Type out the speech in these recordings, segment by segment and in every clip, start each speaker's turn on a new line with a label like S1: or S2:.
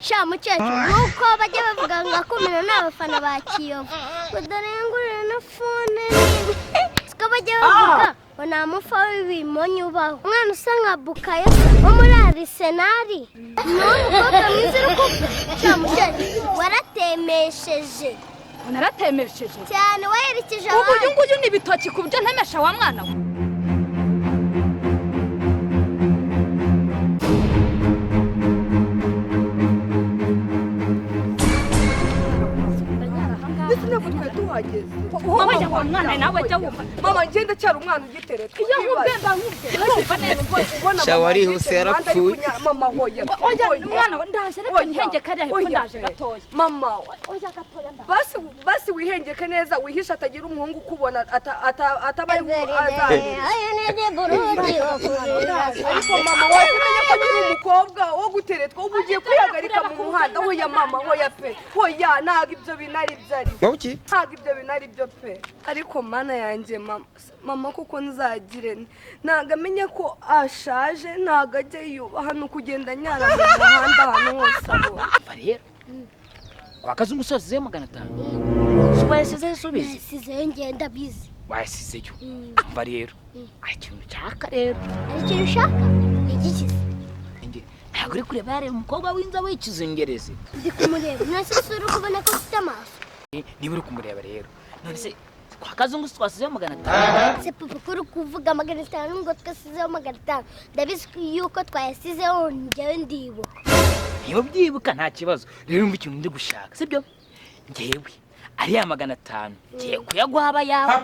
S1: sha mukecuru nuko bajya bavuga ngo akomera n'abafana ba Kiyovu dore ngurira na phone siko bajya bavuga ngo nta mufa w'ibimonyo ubaho umwana usa nka Bukayo wo muri Arisenali n'umukobwa mwiza uri kuvuga sha mukecuru waratemesheje
S2: naratemesheje
S1: cyane waherekeje
S2: ubu nguyu ni bitoki ku buryo ntemesha wa mwana we Mama ya mwana nawe jya wumva
S3: mama ngenda cyari umwana ugitereka
S2: iyo nkubwemba nkubwe
S4: shawari hose yarapfuye
S3: mama hoya
S2: mwana ndaje reka nhengeka ariko ndaje gatoya
S3: mama
S2: oya gatoya
S3: basi wihengeke neza wihisha atagira umuhungu kubona atabaye
S1: ayo nede burundi
S3: ariko mama wowe umenye ko ari umukobwa wo guteretwa ubugiye kwihagarika mu muhanda hoya mama hoya pe hoya naga ibyo binari byari ntago ibyo binari byo pe ariko mana yanjye mama kuko nzagire ntago amenye ko ashaje ntago ajya yubaha no kugenda nyara mu muhanda ahantu hose abo
S4: rero wakaza umusozi ze 500 wayasize subize
S1: yasize ngenda bizi
S4: wayasizeyo mva rero ikintu cyaka rero
S1: ikintu ushaka igikize
S4: ntago uri kureba yari umukobwa w'inza w'ikizengereze
S1: ndi kumureba nasisura kubona ko ufite amaso
S4: niba uri kumureba rero none se kwakazungu twasizeyo 500
S1: se papa kuri kuvuga 500 ngo twasizeyo 500 ndabizi yuko twayasizeho njyewe ndibuka
S4: niba byibuka nta kibazo rero umva ikintu ndi gushaka sibyo ngewe ari ya 500 ngiye kuyaguhaba yawe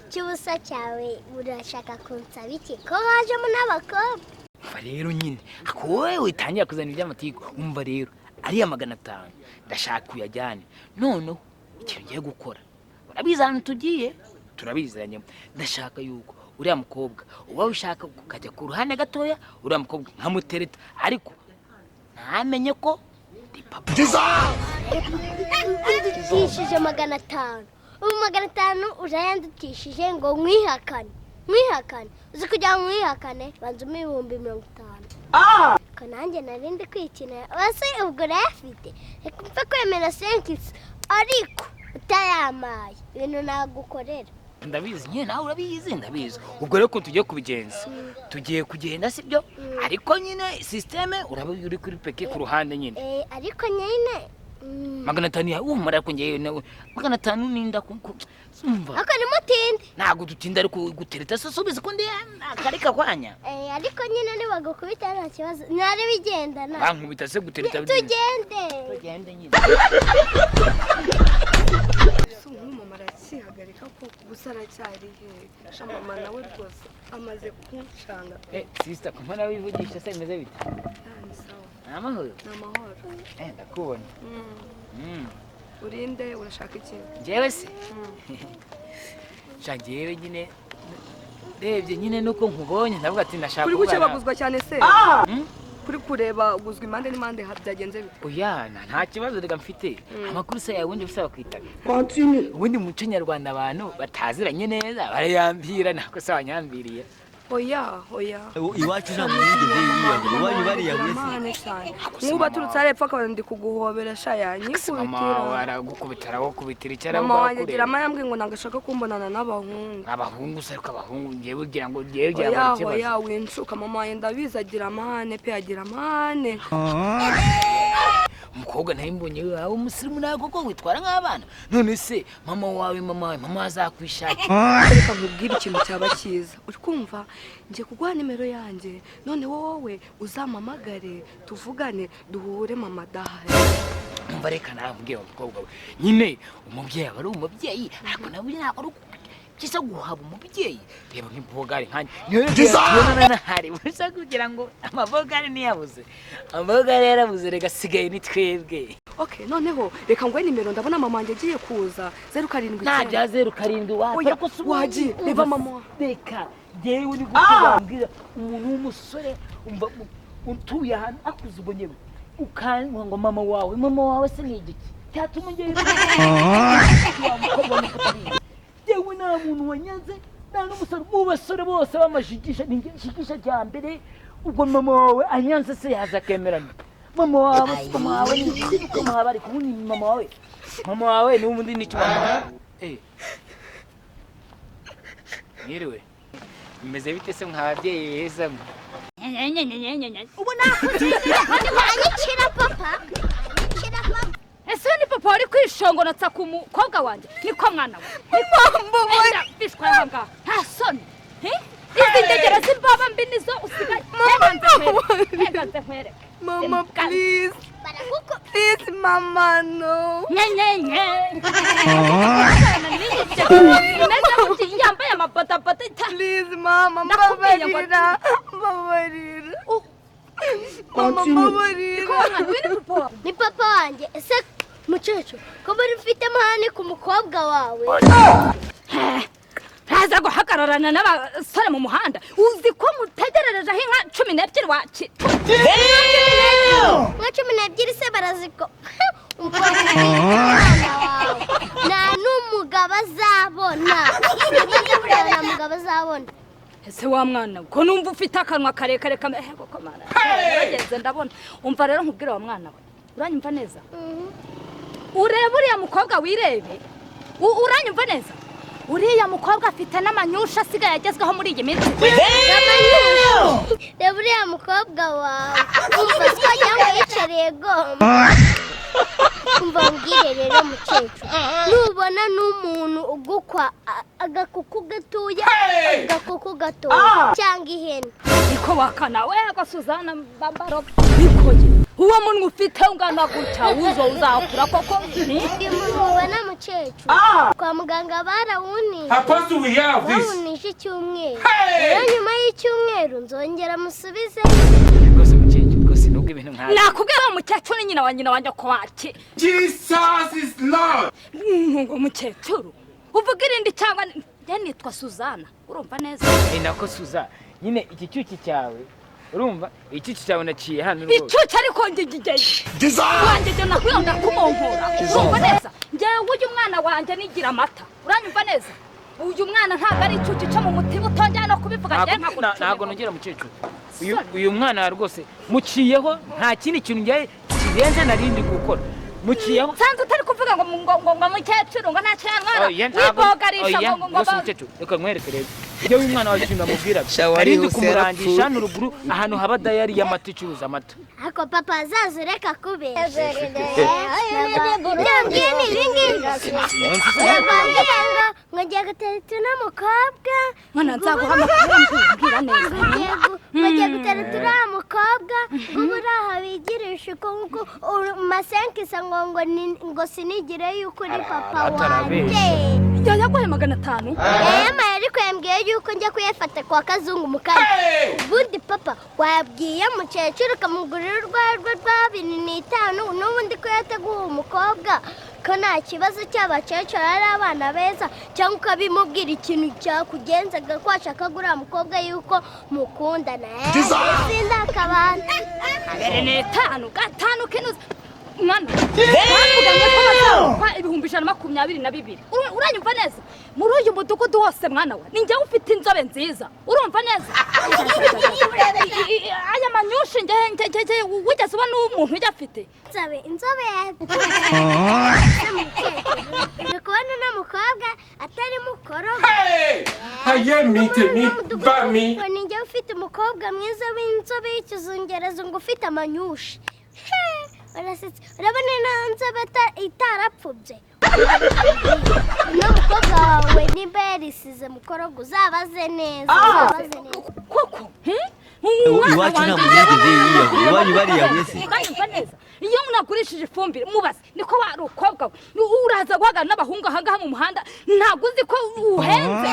S1: cyubusa cyawe urashaka kunsaba iki ko hajemo n'abakobwa
S4: umva rero nyine ako wowe witangira kuzana iby'amatiku umva rero ari ya 500 ndashaka kuyajyane noneho ikintu ngiye gukora urabizana tugiye turabizanye ndashaka yuko uriya mukobwa uba ushaka kujya ku ruhande gatoya uriya mukobwa nkamutereta ariko ntamenye ko ndi papa
S1: ndutishije 500 ubu 500 urayandutishije ngo mwihakane uzi kugira ngo mwihakane banza 50,000 kananjye narindi kwikina base ubwo rafite kumva kwemera senkisi ariko utayamaye ibintu nagukorera
S4: ndabizi nyine nawe urabizi ndabizi ubwo rero ko tugiye kubigenza tugiye kugenda sibyo ariko nyine systeme uri kuri peke ku ruhande nyine
S1: ariko nyine
S4: 500 ya umara ko ngiye 500 ninda sumva
S1: ako ni mutinde
S4: nago dutinda ariko gutereta subize ko ndi akarika kwanya
S1: ariko nyine ni bagukubita nta kibazo nari bigenda na
S4: bankubita se gutereta
S1: tugende
S4: nyine
S3: mama arakihagarika ko gusara cyari he sha mama nawe rwose amaze kunshanga
S4: sister kumana wivugisha se meze bite amahoro ndakubona
S3: urinde urashaka iki
S4: njyewe se njyewe nyine rebye nyine nuko nkubonye ndavuga ati ndashaka
S3: kuri guke baguzwa cyane se kuri kureba uguzwa impande n'impande byagenze bite
S4: oya nta kibazo rega mfite amakuru se yawe ubundi bisaba kwitaba
S3: continue
S4: ubundi mu muco nyarwanda abantu bataziranye neza barayambira nako se wanyambiriye
S3: oya
S5: iwacu nta mwindi ngiye iwanyu bariya
S3: wese nk'uba turutse arepfa akaba ndi kuguhobera sha yanyikubitira
S4: mama waragukubitira wo kubitira icyara
S3: mama wanyagira amayambwe ngo nagashaka kumbonana
S4: n'abahungu se ko abahungu ngiye bugira ngo ngiye bugira ngo ikibazo
S3: oya winshuka mama yenda bizagira amahane pe agira amahane
S4: umukobwa ntayimbonye wawe umusirimu nako ko witwara nk'abana none se mama azakwishakira
S3: reka nkubwire ikintu cyaba cyiza uri kumva ngiye kuguha nimero yanjye none wowe uzamamagare tuvugane duhure mama dahari
S4: umva reka nambwiye umukobwa we nyine umubyeyi aba ari umubyeyi ariko nawe ntabwo ari kisa guhaba umubyeyi reba nk'ibogari nkanye niyo hari burisa kugira ngo amabogari niyabuze amabogari yarabuze rega sigaye ni twebwe
S3: okay noneho reka ngwe nimero ndabona mama wanjye agiye kuza 07
S4: nta bya 07
S3: waji reba mama
S4: reka jewe ni gutubambira umuntu w'umusore umva utuye ahantu akuze ubonye ukanwa ngo mama wawe se n'igiki cyatuma ngeye yewe nta muntu wanyanze nta n'umusore mu basore bose bamashikisha ningisha cya mbere ubwo mama wawe anyanze se yaza kemerana mama wawe ari kumwe mama wawe. Mama wawe ni ubundi ni mama. Yiriwe. Meze bite se nk'ababyeyi beza mwe?
S2: Ubu nakugirira
S1: anyicira papa.
S2: ese ni papa wari kwishongonotsa ku mukobwa wanjye niko mwana we niko bishwa hanga nta soni izi ndegera zimbaba mbi nizo usigaye nganze nkwereke
S3: Mama, please. Please, Mama, no.
S2: Yambaye amabotabota.
S3: Please, Mama, mbabarira.
S1: Ni papa wanjye. Ese mukecuru ko bari mfite amahane ku mukobwa wawe?
S2: Raza guhagararana n'abasore mu muhanda. Uzi ko mutegerereje inka 12 waci.
S1: Nka 12 se baraziko. Na n'umugabo azabona. Na mugabo azabona.
S2: Ese wa mwana ko numva ufite akanwa karekare koko mara. Bageze ndabona. Umva rero nkubwira wa mwana we. Uranyumva neza? Ureba uriya mukobwa wirebe. Uranyumva neza? Uriya mukobwa afite n'amanyusha asigaye yagezweho muri iyi minsi.
S1: Reba uriya mukobwa wawe. Umva twajya yicareye goma. Umva mbwire rero mukecuru. Nubona n'umuntu ugukwa agakuku gatoya, agakuku gatoya cyangwa ihene.
S2: Niko wakana we gasuzana bambaro. Nikoye. Uwo muntu ufite ungana gutya uzakura koko ni
S1: mubona mukecuru kwa muganga barawuni bawunisha icyumweru rero nyuma y'icyumweru nzongera musubize
S4: rwose mukecuru rwose nubwo ibintu nkawe
S2: nakubwira umukecuru nyina wanjye ko waki
S6: Jesus is Lord.
S2: ngo mukecuru uvuga irindi cyangwa nitwa Suzana urumva neza
S4: ni nako Suza nyine iki cyuki cyawe urumva iki cyawe naciye hano rwose
S2: icyuki ariko ngigigeye wanjye nakwiyonda kumonkora urumva neza ngewe uyu mwana wanjye nigira amata uranyumva neza uyu mwana ntabwo ari icyuki cyo mu mutima utongera no kubivuga
S4: ntabwo nongera mukecuru uyu mwana rwose muciyeho nta kindi kintu ngiye kirenze narindi gukora muciyeho
S2: sanze utari kuvuga ngo mukecuru ngo nta cyanwa yibogarisha ngo
S4: mukecuru reka nkwereke rero iyo uyu mwana wacu ndamubwiraga arindi kumurangisha n'uruguru ahantu haba dayari y'amata icuruza amata
S1: ako papa azaza reka kubesha yambwiye ni ibingibi ngo ngiye gutereta n'umukobwa
S2: mwana nzaguha amakuru mbwira neza
S1: ngiye gutereta uriya mukobwa ngo uraha bigirisha uko masenkisa ngo sinigire yuko uri papa wanjye
S2: yaguhaye 500
S1: yamaye ariko yambwiye yuko njya kuyafata kwa kazungu mukanya ubundi papa wabwiye mukecuru ukamugurira urwarwa rwa 25 n'ubundi ko yateguha umukobwa ko nta kibazo cy'abakecuru ari abana beza cyangwa ukabimubwira ikintu cyakugenzaga ko ashaka guriya mukobwa yuko mukundana sindakabana
S2: 5 kinuza mwana bakuganye ko bazakwa 122 uranyumva neza muri uyu mudugudu wose mwana we ninjye ufite inzobe nziza urumva neza aya manyushi nge wigeze ubona umuntu ujafite
S1: inzobe uri kubona n'umukobwa atari mukoroga
S6: bami
S1: ninjye ufite umukobwa mwiza w'inzobe y'ikizungerezo ngo ufite amanyushi urabona ino nzobe itarapfubye n'umukobwa wawe nimba yarisize mukorogo uzabaze neza
S2: koko
S5: iwacu nta mugeze yiyahuye iwanyu bariyahuye se
S2: iyo munagurishije ifumbire mubaze niko wari ukobwa uraza guhagana n'abahungu ahangaha mu muhanda ntabwo uzi ko uhenze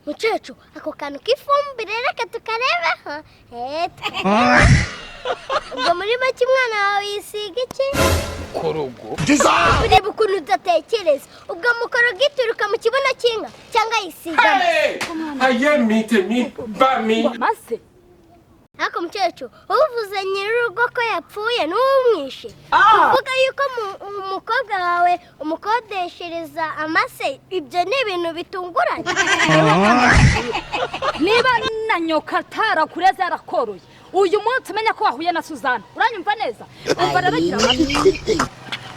S1: mukecuru ako kantu k'ifumbire reka tukarebeho ubwo muri make umwana wawe yisiga iki
S4: korogo
S1: ureba ukuntu udatekereza ubwo mukorogo ituruka mu kibuno cy'inka cyangwa yisigamo
S6: bami
S2: maze
S1: ariko mukecuru uvuze nyir'urugo ko yapfuye n'uwumwishe uvuga yuko umukobwa wawe umukodeshereza amase ibyo ni ibintu bitunguranye
S2: niba na nyoka atarakureze yarakoroye uyu munsi umenya ko wahuye na Suzana uranyumva neza umva rero gira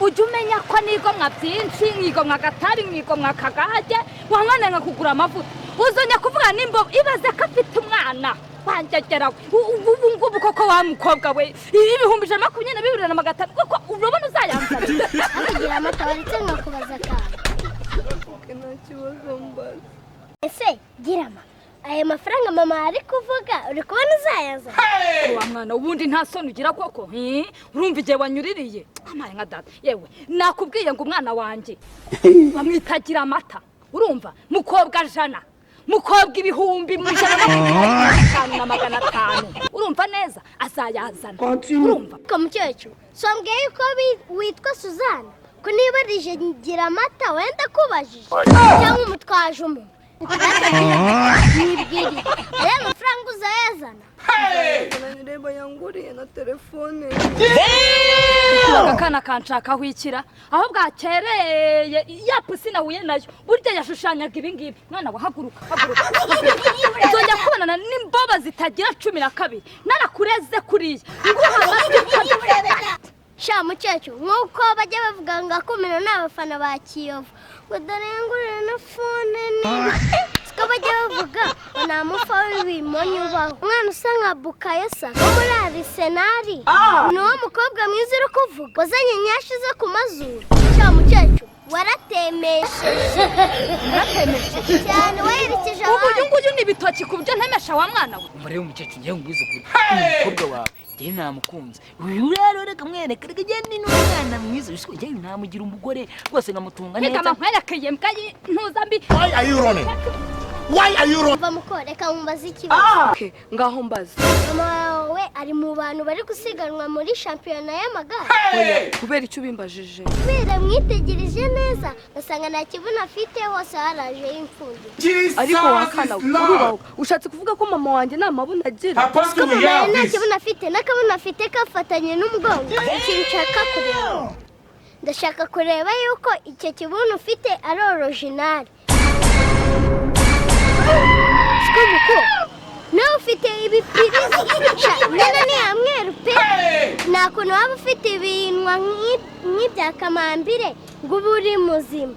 S2: ujye umenya ko nigomwa byinshi nkigomwa agatabi nkigomwa akagage wamwana nkakugura amavuta uzonya kuvuga nimba ibaze ko afite umwana wanjagera ubu ngubu koko wa mukobwa we ibihumbi 122,500 koko urabona uzayamzana
S1: agira amata baretse nkakubaza kandi
S3: nta kibazo mbaza
S1: ese girama aya mafaranga mama ari kuvuga uri kubona uzayaza
S2: wa mwana ubundi nta soni ugira koko urumva igihe wanyuririye amaye nka data yewe nakubwiye ngo umwana wanjye bamwitagira amata urumva mukobwa jana mukobwa ibihumbi 1,500 urumva neza azayazana urumva
S1: ko mukecuru sombwiye yuko witwa Suzana ko niba rije ngira amata wenda kubajije cyangwa umutwaje umuntu nibwiri aya mafaranga uzayazana
S3: nireba yanguriye na telefone
S2: akana kanshaka hwikira aho bwakereye ya pusi nahuye nayo burya yashushanyaga ibingibi mwana wahaguruka uzongera kubonana n'imboba zitagira 12 narakureze kuriya
S1: sha mukecuru nk'uko bajya bavuga ngo akumena n'abafana ba Kiyovu ngo dore ngurira na fone nini siko bajya bavuga ngo nta mufa w'ibimonyo ubaho umwana usa nka Bukayesa wo muri Arisenali ni uwo mukobwa mwiza uri kuvuga wazanye nyashi zo ku mazuru sha mukecuru waratemesheje cyane werekeje
S2: ubu nguyu ni ibitoki ku buryo ntemesha wa mwana we
S4: umurebe umukecuru ngiye ngwiza ukuri umukobwa wawe njye namukunze uyu rero reka mwereke reka gende n'umwana mwiza bisiko njye namugira umugore rwose ngamutunga neza
S2: reka nkwerekeye mbwayi ntuzambi
S6: Why are you running? Why are you running?
S1: mva reka mumbaze ikibazo
S3: ngaho mbaza
S1: mama wawe ari mu bantu bari gusiganwa muri shampiyona y'amagare
S3: kubera icyo ubimbajije
S1: kubera mwitegereje neza gasanga nta kibuno afite hose haraje y'imfubyi
S3: ariko wakana urubaho ushatse kuvuga ko mama wanjye nta mabuno agira
S6: Apostle, we
S1: mama
S6: have
S1: nta
S6: this.
S1: kibuno afite n'akabuno afite kafatanye n'umugongo ikintu nshaka kureba ndashaka kureba yuko icyo kibuno ufite ari original sikubuko nawe ufite ibipirizi nana ni hamweru pe nta kuntu waba ufite ibinwa nk'ibya kamambire ngo uba uri muzima